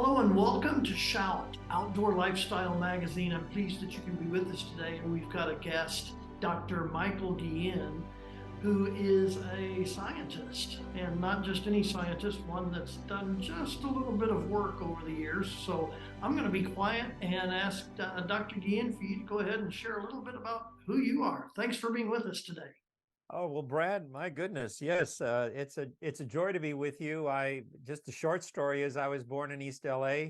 Hello and welcome to Shout, Outdoor Lifestyle Magazine. I'm pleased that you can be with us today, and we've got a guest, Dr. Michael Guillen, who is a scientist, and not just any scientist, one that's done just a little bit of work over the years. So I'm going to be quiet and ask Dr. Guillen for you to go ahead and share a little bit about who you are. Thanks for being with us today. Oh, well, Brad, my goodness. Yes, it's a joy to be with you. Just a short story is I was born in East LA,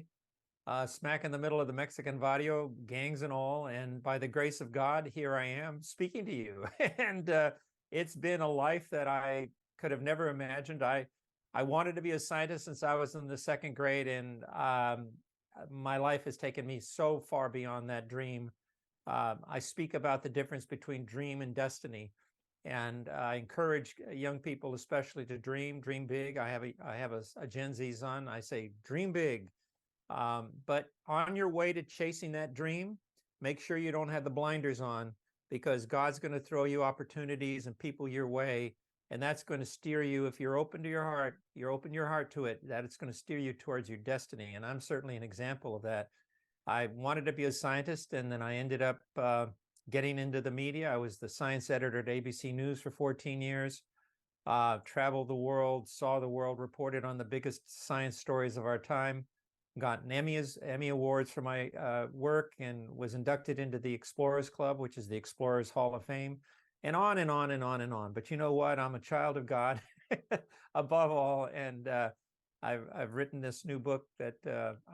smack in the middle of the Mexican Barrio, gangs and all. And by the grace of God, here I am speaking to you. And it's been a life that I could have never imagined. I wanted to be a scientist since I was in the second grade, and my life has taken me so far beyond that dream. I speak about the difference between dream and destiny. And I encourage young people, especially, to dream big. I have a Gen Z son. I say, dream big. But on your way to chasing that dream, make sure you don't have the blinders on, because God's going to throw you opportunities and people your way. And that's going to steer you. If you're open to your heart, you're open your heart to it, that it's going to steer you towards your destiny. And I'm certainly an example of that. I wanted to be a scientist, and then I ended up getting into the media. I was the science editor at ABC News for 14 years, traveled the world, saw the world, reported on the biggest science stories of our time, got Emmy Awards for my work, and was inducted into the Explorers Club, which is the Explorers Hall of Fame, and on and on and on and on. But you know what? I'm a child of God above all, and I've written this new book that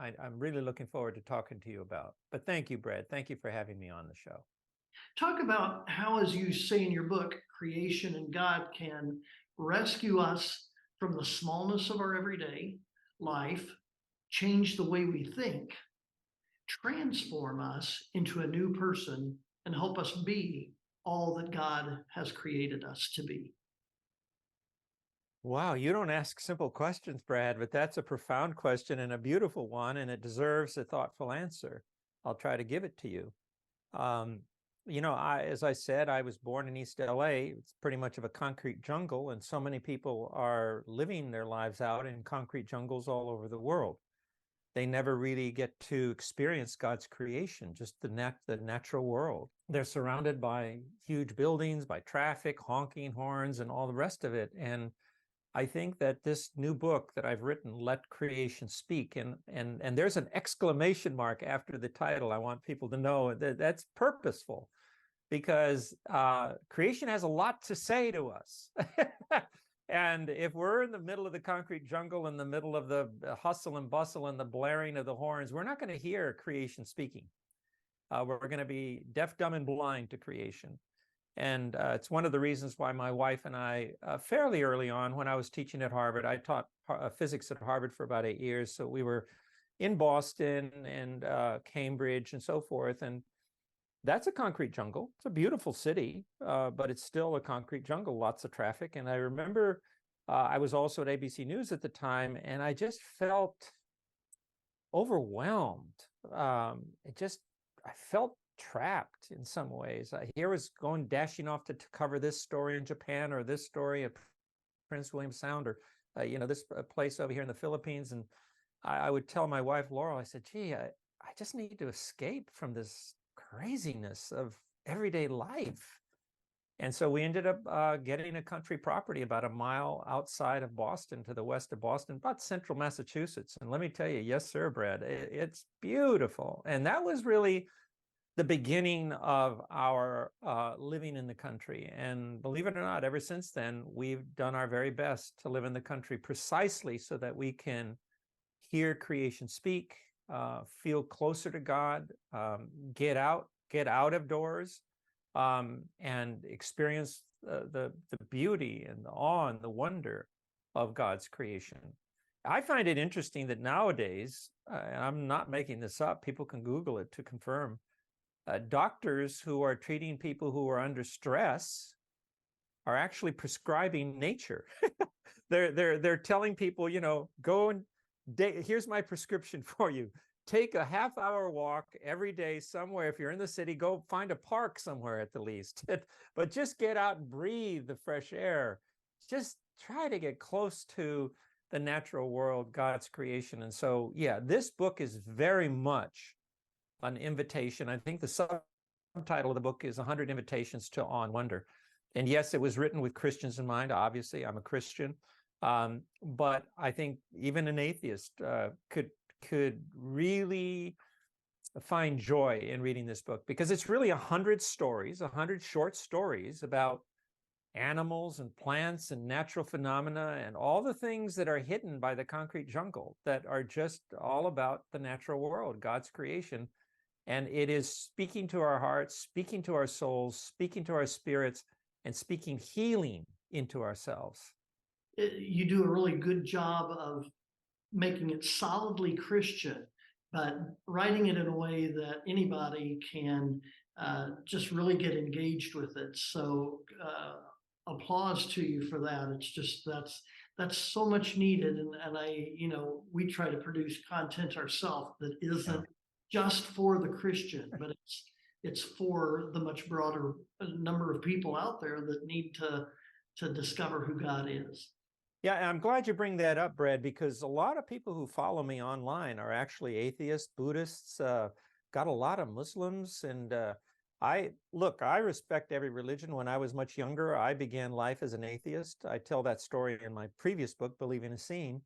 I'm really looking forward to talking to you about. But thank you, Brad. Thank you for having me on the show. Talk about how, as you say in your book, creation and God can rescue us from the smallness of our everyday life, change the way we think, transform us into a new person, and help us be all that God has created us to be. Wow, you don't ask simple questions, Brad, but that's a profound question and a beautiful one, and it deserves a thoughtful answer. I'll try to give it to you. As I said, I was born in East LA. It's pretty much of a concrete jungle, and so many people are living their lives out in concrete jungles all over the world. They never really get to experience God's creation, just the natural world. They're surrounded by huge buildings, by traffic, honking horns, and all the rest of it. And I think that this new book that I've written, Let Creation Speak, and there's an exclamation mark after the title. I want people to know that that's purposeful, because creation has a lot to say to us. And if we're in the middle of the concrete jungle, in the middle of the hustle and bustle and the blaring of the horns, we're not going to hear creation speaking. We're going to be deaf, dumb, and blind to creation. And it's one of the reasons why my wife and I, fairly early on, when I was teaching at Harvard, I taught physics at Harvard for about 8 years. So we were in Boston and Cambridge and so forth. And that's a concrete jungle. It's a beautiful city, but it's still a concrete jungle, lots of traffic. And I remember I was also at ABC News at the time, and I just felt overwhelmed. I felt trapped in some ways. Here was going dashing off to cover this story in Japan, or this story at Prince William Sound, or this place over here in the Philippines. And I would tell my wife Laurel, I said, gee, I just need to escape from this craziness of everyday life. And so we ended up getting a country property about a mile outside of Boston, to the west of Boston, about central Massachusetts. And let me tell you, yes, sir, Brad, it's beautiful. And that was really the beginning of our living in the country. And believe it or not, ever since then, we've done our very best to live in the country precisely so that we can hear creation speak, feel closer to God, get out of doors, and experience the beauty and the awe and the wonder of God's creation. I find it interesting that nowadays, and I'm not making this up, people can Google it to confirm, doctors who are treating people who are under stress are actually prescribing nature. They're telling people, go and here's my prescription for you. Take a half-hour walk every day somewhere. If you're in the city, go find a park somewhere at the least. But just get out and breathe the fresh air. Just try to get close to the natural world, God's creation. And so, yeah, this book is very much an invitation. I think the subtitle of the book is 100 Invitations to Awe and Wonder. And yes, it was written with Christians in mind. Obviously, I'm a Christian. But I think even an atheist could really find joy in reading this book, because it's really 100 stories, 100 short stories about animals and plants and natural phenomena and all the things that are hidden by the concrete jungle that are just all about the natural world, God's creation. And it is speaking to our hearts, speaking to our souls, speaking to our spirits, and speaking healing into ourselves. You do a really good job of making it solidly Christian, but writing it in a way that anybody can just really get engaged with it. So applause to you for that. It's just that's so much needed, and we try to produce content ourselves that isn't just for the Christian, but it's for the much broader number of people out there that need to discover who God is. Yeah, I'm glad you bring that up, Brad, because a lot of people who follow me online are actually atheists, Buddhists, got a lot of Muslims. And I respect every religion. When I was much younger, I began life as an atheist. I tell that story in my previous book, Believing is Seen.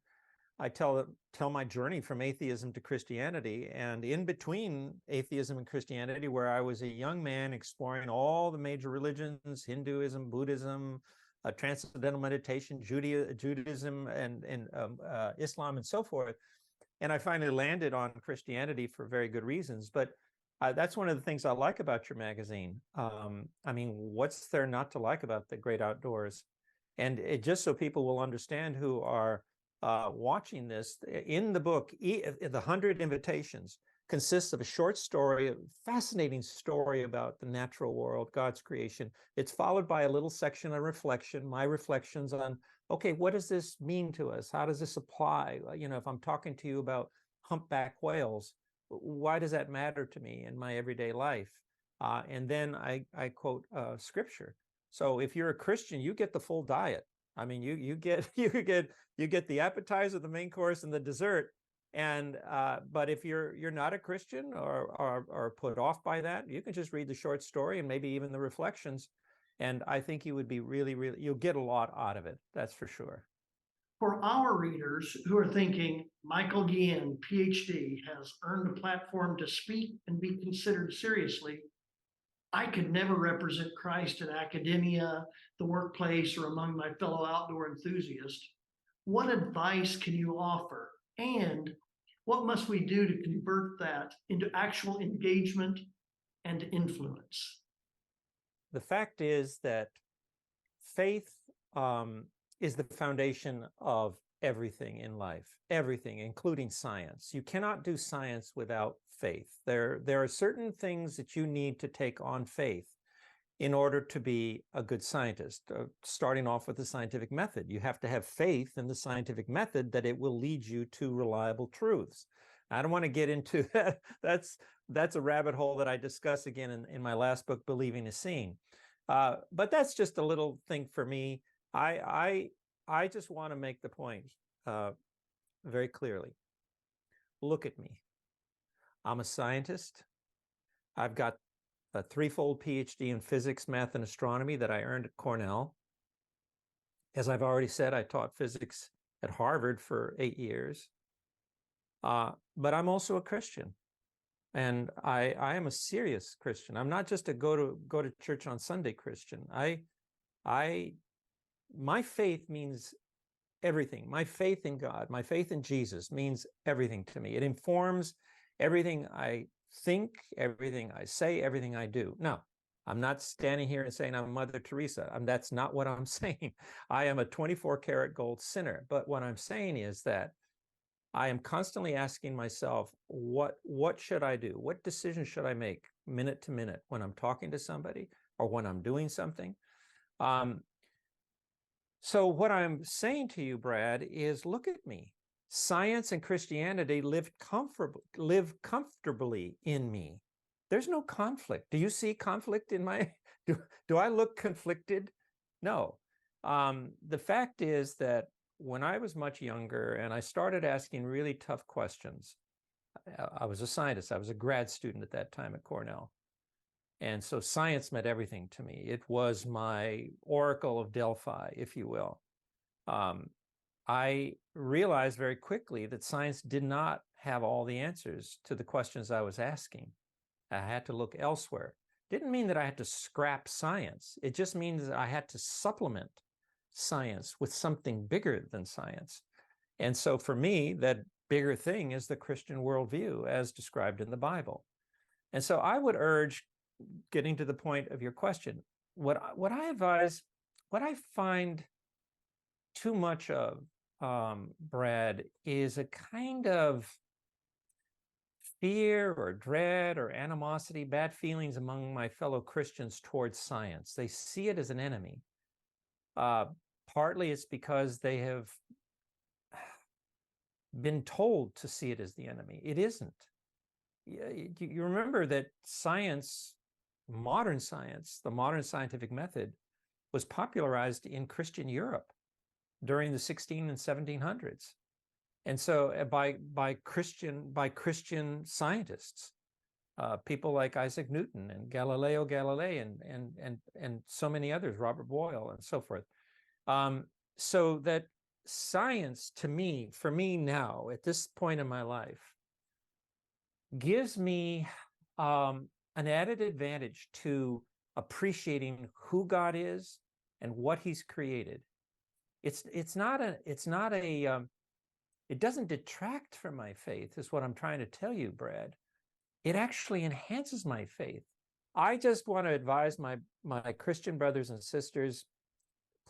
I tell my journey from atheism to Christianity, and in between atheism and Christianity, where I was a young man exploring all the major religions, Hinduism, Buddhism, transcendental meditation, Judaism, and Islam, and so forth. And I finally landed on Christianity for very good reasons. But that's one of the things I like about your magazine. I mean, what's there not to like about the great outdoors? And just so people will understand who are watching this, in the book, the 100 Invitations consists of a short story, a fascinating story about the natural world, God's creation. It's followed by a little section of reflection, my reflections on, okay, what does this mean to us? How does this apply? If I'm talking to you about humpback whales, why does that matter to me in my everyday life? And then I quote scripture. So if you're a Christian, you get the full diet. I mean, you get the appetizer, the main course, and the dessert. And but if you're not a Christian or put off by that, you can just read the short story and maybe even the reflections. And I think you would be you'll get a lot out of it. That's for sure. For our readers who are thinking, Michael Guillen, PhD, has earned a platform to speak and be considered seriously, I could never represent Christ in academia, the workplace, or among my fellow outdoor enthusiasts. What advice can you offer? And what must we do to convert that into actual engagement and influence? The fact is that faith is the foundation of everything in life, everything, including science. You cannot do science without faith. There are certain things that you need to take on faith in order to be a good scientist. Starting off with the scientific method, you have to have faith in the scientific method that it will lead you to reliable truths. I don't want to get into that. That's a rabbit hole that I discuss again in my last book, Believing is Seen. But that's just a little thing for me. I just want to make the point very clearly. Look at me. I'm a scientist. I've got a threefold PhD in physics, math, and astronomy that I earned at Cornell. As I've already said, I taught physics at Harvard for 8 years. But I'm also a Christian, and I am a serious Christian. I'm not just a go to church on Sunday Christian. My faith means everything. My faith in God, my faith in Jesus means everything to me. It informs everything I think, everything I say, everything I do. No, I'm not standing here and saying I'm Mother Teresa. That's not what I'm saying. I am a 24-karat gold sinner. But what I'm saying is that I am constantly asking myself, what should I do? What decision should I make minute to minute when I'm talking to somebody or when I'm doing something? So what I'm saying to you, Brad, is look at me. Science and Christianity live comfortably in me. There's no conflict. Do you see conflict in my, do I look conflicted? No. The fact is that when I was much younger and I started asking really tough questions, I was a scientist. I was a grad student at that time at Cornell. And so science meant everything to me. It was my Oracle of Delphi, if you will. I realized very quickly that science did not have all the answers to the questions I was asking. I had to look elsewhere. Didn't mean that I had to scrap science. It just means that I had to supplement science with something bigger than science. And so for me, that bigger thing is the Christian worldview as described in the Bible. And so I would urge, getting to the point of your question, what I advise, what I find too much of, Brad, is a kind of fear or dread or animosity, bad feelings among my fellow Christians towards science. They see it as an enemy. Partly it's because they have been told to see it as the enemy. It isn't. You remember that science, modern science, the modern scientific method, was popularized in Christian Europe during the 16 and 1700s. And so by Christian scientists, people like Isaac Newton and Galileo Galilei and so many others, Robert Boyle and so forth. So that science, to me, for me now, at this point in my life, gives me an added advantage to appreciating who God is and what He's created. It doesn't detract from my faith, is what I'm trying to tell you, Brad. It actually enhances my faith. I just want to advise my Christian brothers and sisters,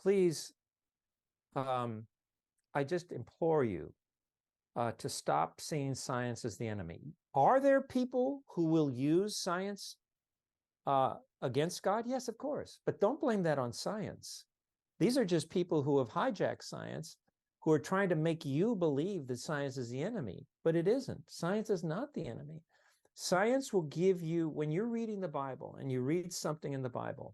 please, I just implore you to stop seeing science as the enemy. Are there people who will use science against God? Yes, of course. But don't blame that on science. These are just people who have hijacked science, who are trying to make you believe that science is the enemy, but it isn't. Science is not the enemy. Science will give you, when you're reading the Bible and you read something in the Bible,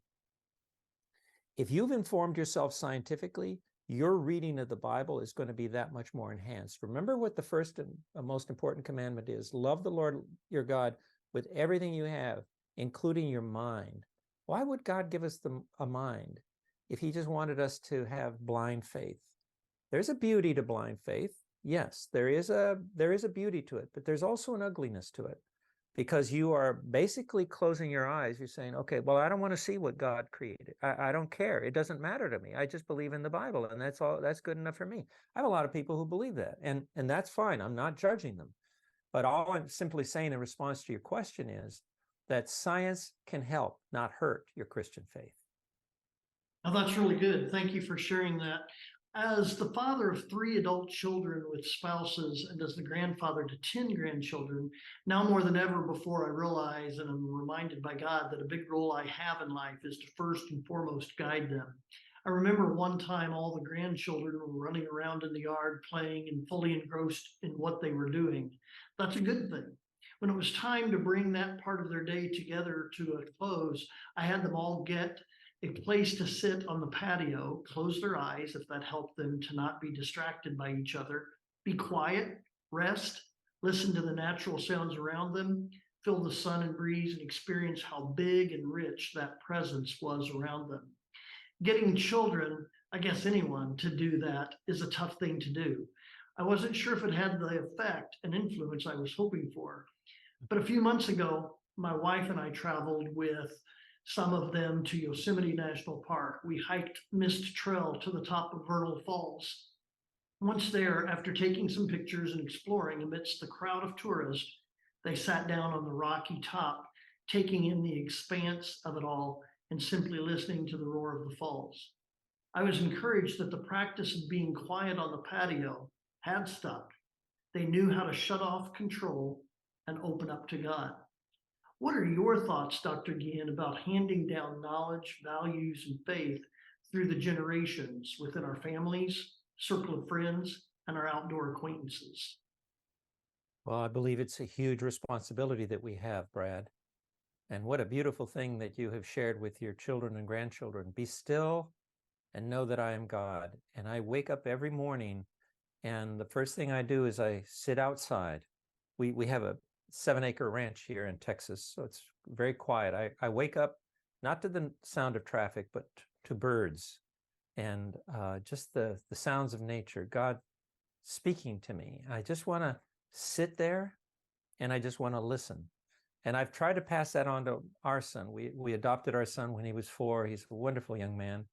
if you've informed yourself scientifically, your reading of the Bible is going to be that much more enhanced. Remember what the first and most important commandment is: love the Lord your God with everything you have, including your mind. Why would God give us a mind if He just wanted us to have blind faith? There's a beauty to blind faith. Yes, there is a beauty to it, but there's also an ugliness to it, because you are basically closing your eyes. You're saying, okay, well, I don't want to see what God created. I don't care. It doesn't matter to me. I just believe in the Bible, and that's all. That's good enough for me. I have a lot of people who believe that, and that's fine. I'm not judging them. But all I'm simply saying in response to your question is that science can help, not hurt, your Christian faith. Oh, that's really good. Thank you for sharing that. As the father of 3 adult children with spouses and as the grandfather to 10 grandchildren, now more than ever before, I realize and I'm reminded by God that a big role I have in life is to first and foremost guide them. I remember one time all the grandchildren were running around in the yard playing and fully engrossed in what they were doing. That's a good thing. When it was time to bring that part of their day together to a close, I had them all get a place to sit on the patio, close their eyes if that helped them to not be distracted by each other, be quiet, rest, listen to the natural sounds around them, feel the sun and breeze, and experience how big and rich that presence was around them. Getting children, I guess anyone, to do that is a tough thing to do. I wasn't sure if it had the effect and influence I was hoping for. But a few months ago, my wife and I traveled with some of them to Yosemite National Park. We hiked Mist Trail to the top of Vernal Falls. Once there, after taking some pictures and exploring amidst the crowd of tourists, they sat down on the rocky top, taking in the expanse of it all and simply listening to the roar of the falls. I was encouraged that the practice of being quiet on the patio had stuck. They knew how to shut off control and open up to God. What are your thoughts, Dr. Guillen, about handing down knowledge, values, and faith through the generations within our families, circle of friends, and our outdoor acquaintances? Well, I believe it's a huge responsibility that we have, Brad. And what a beautiful thing that you have shared with your children and grandchildren. Be still and know that I am God. And I wake up every morning, and the first thing I do is I sit outside. We have a 7-acre ranch here in Texas, so it's very quiet. I wake up not to the sound of traffic, but to birds and just the sounds of nature, God speaking to me. I just want to sit there and I just want to listen. And I've tried to pass that on to our son. We adopted our son when he was 4. He's a wonderful young man.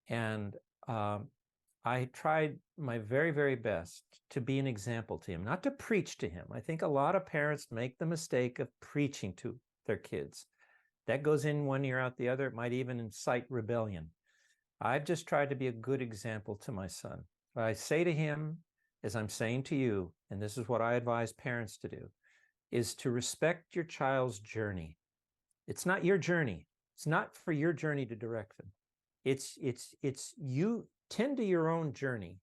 And I tried my very, very best to be an example to him, not to preach to him. I think a lot of parents make the mistake of preaching to their kids. That goes in one ear out the other. It might even incite rebellion. I've just tried to be a good example to my son. What I say to him, as I'm saying to you, and this is what I advise parents to do, is to respect your child's journey. It's not your journey. It's not for your journey to direct them. It's you tend to your own journey.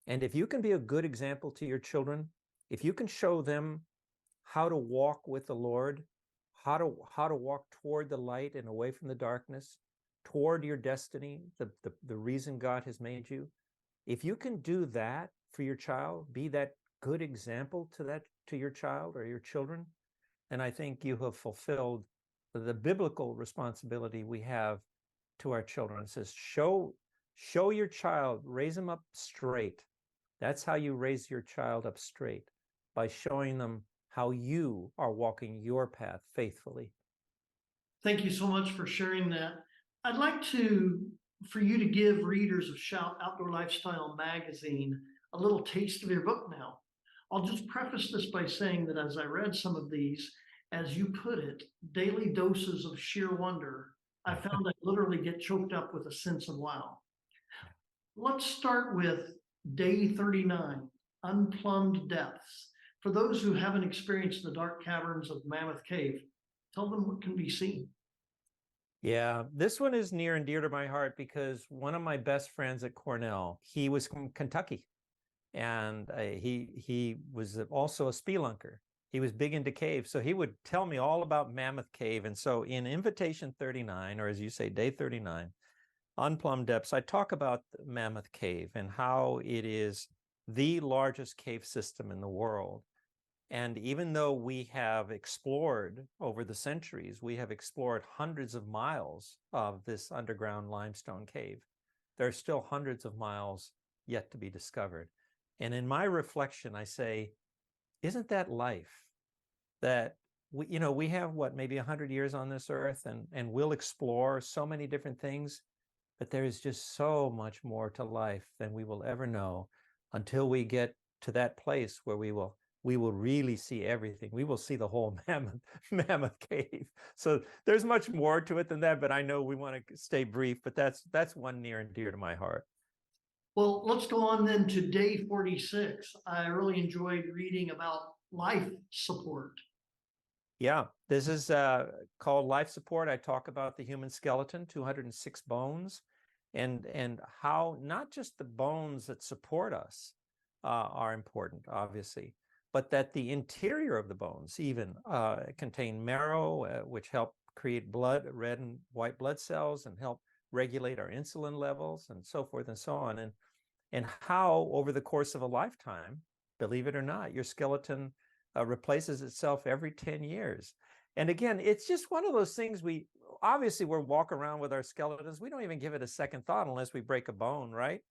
And if you can be a good example to your children, if you can show them how to walk with the Lord, how to walk toward the light and away from the darkness, toward your destiny, the reason God has made you, if you can do that for your child, be that good example to your child or your children, then I think you have fulfilled the biblical responsibility we have to our children. It says, show your child, raise them up straight. That's how you raise your child up straight, by showing them how you are walking your path faithfully. Thank you so much for sharing that. I'd like for you to give readers of Shout Outdoor Lifestyle magazine a little taste of your book now. I'll just preface this by saying that as I read some of these, as you put it, daily doses of sheer wonder, I found I literally get choked up with a sense of wow. Let's start with day 39, Unplumbed Depths. For those who haven't experienced the dark caverns of Mammoth Cave, tell them what can be seen. Yeah, this one is near and dear to my heart because one of my best friends at Cornell, he was from Kentucky, and he was also a spelunker. He was big into caves, so he would tell me all about Mammoth Cave. And so in Invitation 39, or as you say, day 39, Unplumbed Depths, I talk about Mammoth Cave and how it is the largest cave system in the world. And even though we have explored over the centuries, we have explored hundreds of miles of this underground limestone cave, there are still hundreds of miles yet to be discovered. And in my reflection, I say, isn't that life? That we have maybe 100 years on this earth, and we'll explore so many different things, but there is just so much more to life than we will ever know until we get to that place where we will really see everything. We will see the whole Mammoth Cave. So there's much more to it than that, but I know we want to stay brief, but that's one near and dear to my heart. Well, let's go on then to day 46. I really enjoyed reading about life support. Yeah, this is called Life Support. I talk about the human skeleton, 206 bones, and how not just the bones that support us are important, obviously, but that the interior of the bones even contain marrow, which help create blood, red and white blood cells, and help regulate our insulin levels, and so forth and so on. And how over the course of a lifetime, believe it or not, your skeleton replaces itself every 10 years. And again, it's just one of those things we're walking around with our skeletons. We don't even give it a second thought unless we break a bone, right?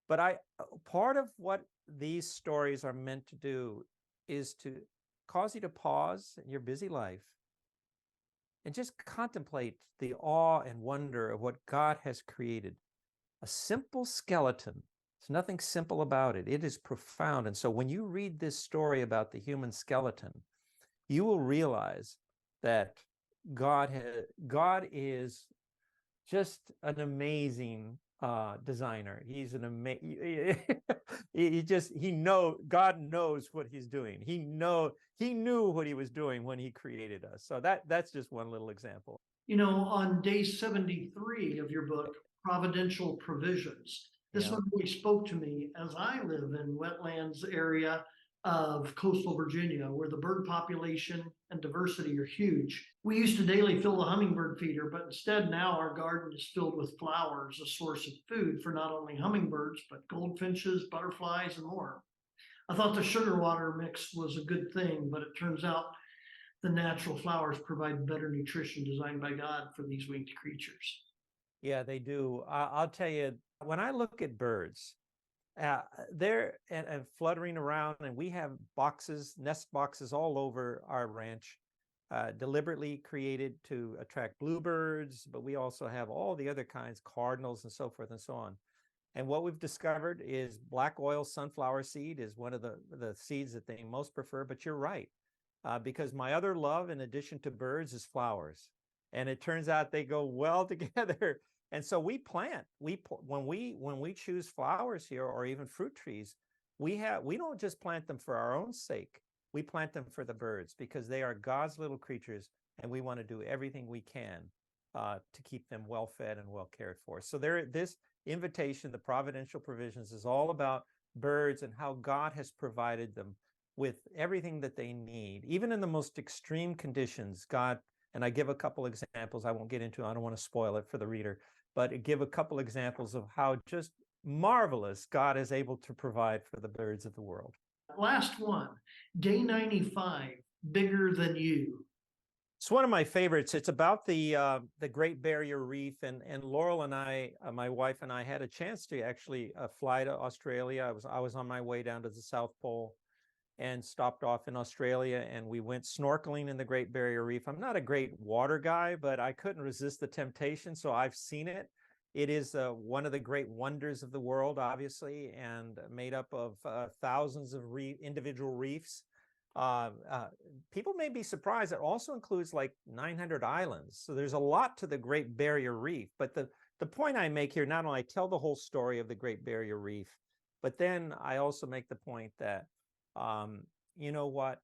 But part of what these stories are meant to do is to cause you to pause in your busy life and just contemplate the awe and wonder of what God has created. A simple skeleton. There's nothing simple about it. It is profound. And so when you read this story about the human skeleton, you will realize that God is just an amazing designer. He's an amazing. God knows what he's doing. He knew what he was doing when he created us. So that's just one little example. On day 73 of your book, Providential Provisions, this one really spoke to me as I live in wetlands area of coastal Virginia, where the bird population and diversity are huge. We used to daily fill the hummingbird feeder, but instead now our garden is filled with flowers, a source of food for not only hummingbirds, but goldfinches, butterflies, and more. I thought the sugar water mix was a good thing, but it turns out the natural flowers provide better nutrition designed by God for these winged creatures. Yeah, they do. I'll tell you, when I look at birds, they're and fluttering around, and we have boxes, nest boxes all over our ranch, deliberately created to attract bluebirds, but we also have all the other kinds, cardinals and so forth and so on. And what we've discovered is black oil sunflower seed is one of the seeds that they most prefer. But you're right, because my other love, in addition to birds, is flowers. And it turns out they go well together. And so we plant. When we choose flowers here, or even fruit trees, we don't just plant them for our own sake. We plant them for the birds, because they are God's little creatures, and we want to do everything we can to keep them well fed and well cared for. So this invitation, the providential provisions, is all about birds and how God has provided them with everything that they need, even in the most extreme conditions. God, and I give a couple examples. I won't get into, I don't want to spoil it for the reader, but give a couple examples of how just marvelous God is able to provide for the birds of the world. Last one, day 95, bigger than you. It's one of my favorites. It's about the Great Barrier Reef, and Laurel and I, my wife and I, had a chance to actually fly to Australia. I was on my way down to the South Pole, and stopped off in Australia, and we went snorkeling in the Great Barrier Reef. I'm not a great water guy, but I couldn't resist the temptation, so I've seen it. It is one of the great wonders of the world, obviously, and made up of thousands of individual reefs. People may be surprised, it also includes like 900 islands. So there's a lot to the Great Barrier Reef. But the point I make here, not only I tell the whole story of the Great Barrier Reef, but then I also make the point that you know what?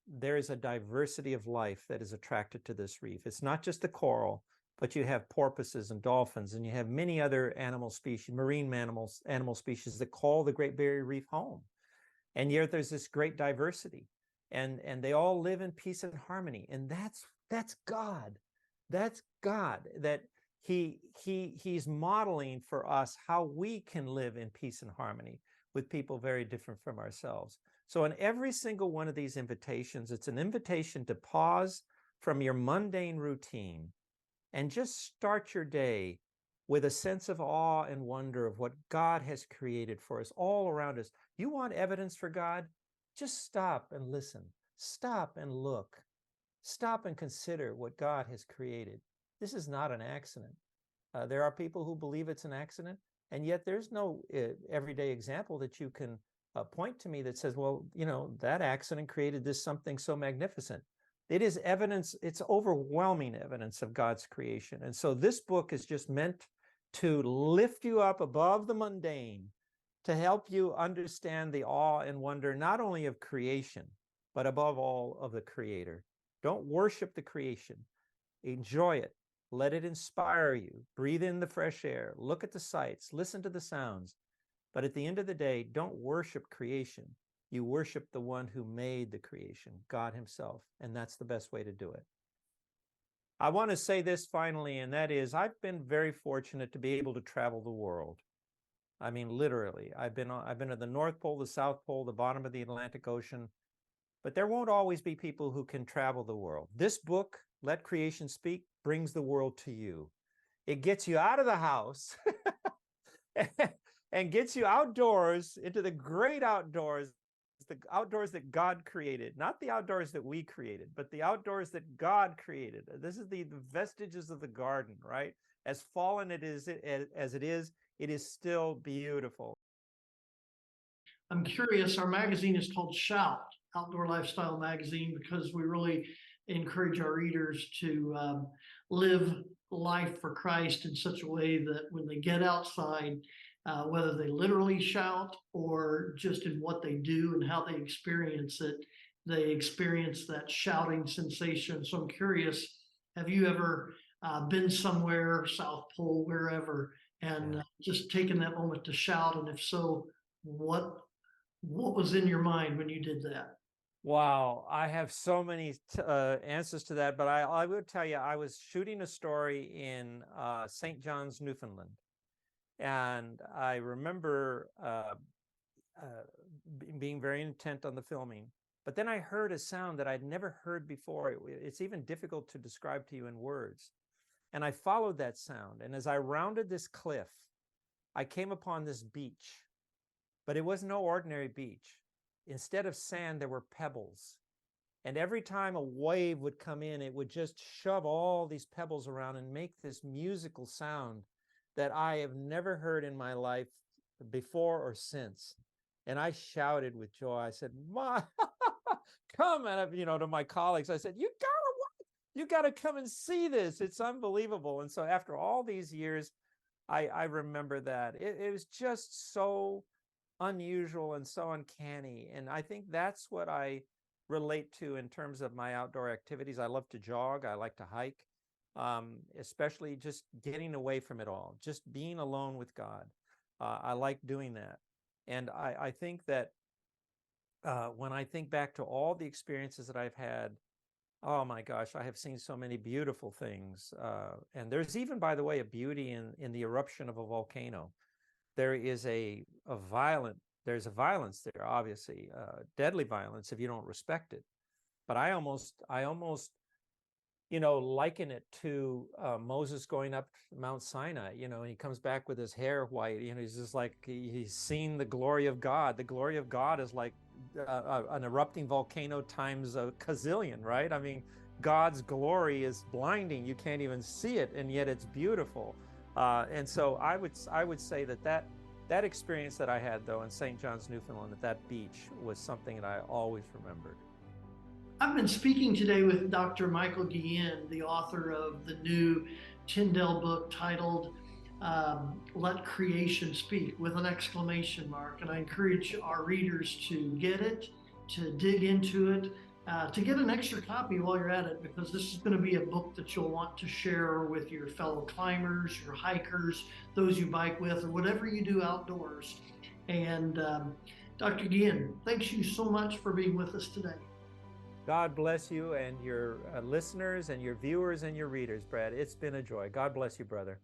There is a diversity of life that is attracted to this reef. It's not just the coral, but you have porpoises and dolphins, and you have many other animal species, marine animal species that call the Great Barrier Reef home. And yet there's this great diversity, and they all live in peace and harmony. And that's God. That's God, that he's modeling for us how we can live in peace and harmony with people very different from ourselves. So in every single one of these invitations, it's an invitation to pause from your mundane routine and just start your day with a sense of awe and wonder of what God has created for us all around us. You want evidence for God? Just stop and listen. Stop and look. Stop and consider what God has created. This is not an accident. There are people who believe it's an accident, and yet there's no everyday example that you can point to me that says, well, you know, that accident created this something so magnificent. It is evidence, it's overwhelming evidence of God's creation. And so this book is just meant to lift you up above the mundane, to help you understand the awe and wonder, not only of creation, but above all of the Creator. Don't worship the creation. Enjoy it. Let it inspire you. Breathe in the fresh air. Look at the sights. Listen to the sounds. But at the end of the day, don't worship creation. You worship the one who made the creation, God himself. And that's the best way to do it. I want to say this finally, and that is, I've been very fortunate to be able to travel the world. I mean, literally, I've been to the North Pole, the South Pole, the bottom of the Atlantic Ocean, but there won't always be people who can travel the world. This book, Let Creation Speak, brings the world to you. It gets you out of the house and gets you outdoors into the great outdoors, the outdoors that God created, not the outdoors that we created, but the outdoors that God created. This is the vestiges of the garden, right? As fallen as it is still beautiful. I'm curious, our magazine is called Shout, Outdoor Lifestyle Magazine, because we really encourage our readers to live life for Christ in such a way that when they get outside, whether they literally shout or just in what they do and how they experience it, they experience that shouting sensation. So I'm curious, have you ever been somewhere, South Pole, wherever, and just taken that moment to shout? And if so, what What was in your mind when you did that? Wow, I have so many answers to that, but I would tell you, I was shooting a story in St. John's, Newfoundland, and I remember being very intent on the filming. But then I heard a sound that I'd never heard before. It's even difficult to describe to you in words. And I followed that sound. And as I rounded this cliff, I came upon this beach, but it was no ordinary beach. Instead of sand, there were pebbles. And every time a wave would come in, it would just shove all these pebbles around and make this musical sound that I have never heard in my life before or since. And I shouted with joy. I said, "My, come!" And to my colleagues, I said, you gotta come and see this. It's unbelievable." And so after all these years, I remember that it was just so unusual and so uncanny. And I think that's what I relate to in terms of my outdoor activities. I love to jog. I like to hike, especially just getting away from it all, just being alone with God. I like doing that. And I think that when I think back to all the experiences that I've had, oh my gosh, I have seen so many beautiful things. And there's even, by the way, a beauty in the eruption of a volcano. There is there's a violence there, obviously, deadly violence if you don't respect it. But I almost liken it to Moses going up Mount Sinai, and he comes back with his hair white. He's just like, he's seen the glory of God. The glory of God is like an erupting volcano times a gazillion, right? I mean, God's glory is blinding. You can't even see it, and yet it's beautiful. And so I would say that experience that I had, though, in St. John's, Newfoundland, at that beach, was something that I always remembered. I've been speaking today with Dr. Michael Guillen, the author of the new Tyndale book titled Let Creation Speak, with an exclamation mark. And I encourage our readers to get it, to dig into it, to get an extra copy while you're at it, because this is going to be a book that you'll want to share with your fellow climbers, your hikers, those you bike with, or whatever you do outdoors. And Dr. Guillen, thanks you so much for being with us today. God bless you and your listeners and your viewers and your readers, Brad. It's been a joy. God bless you, brother.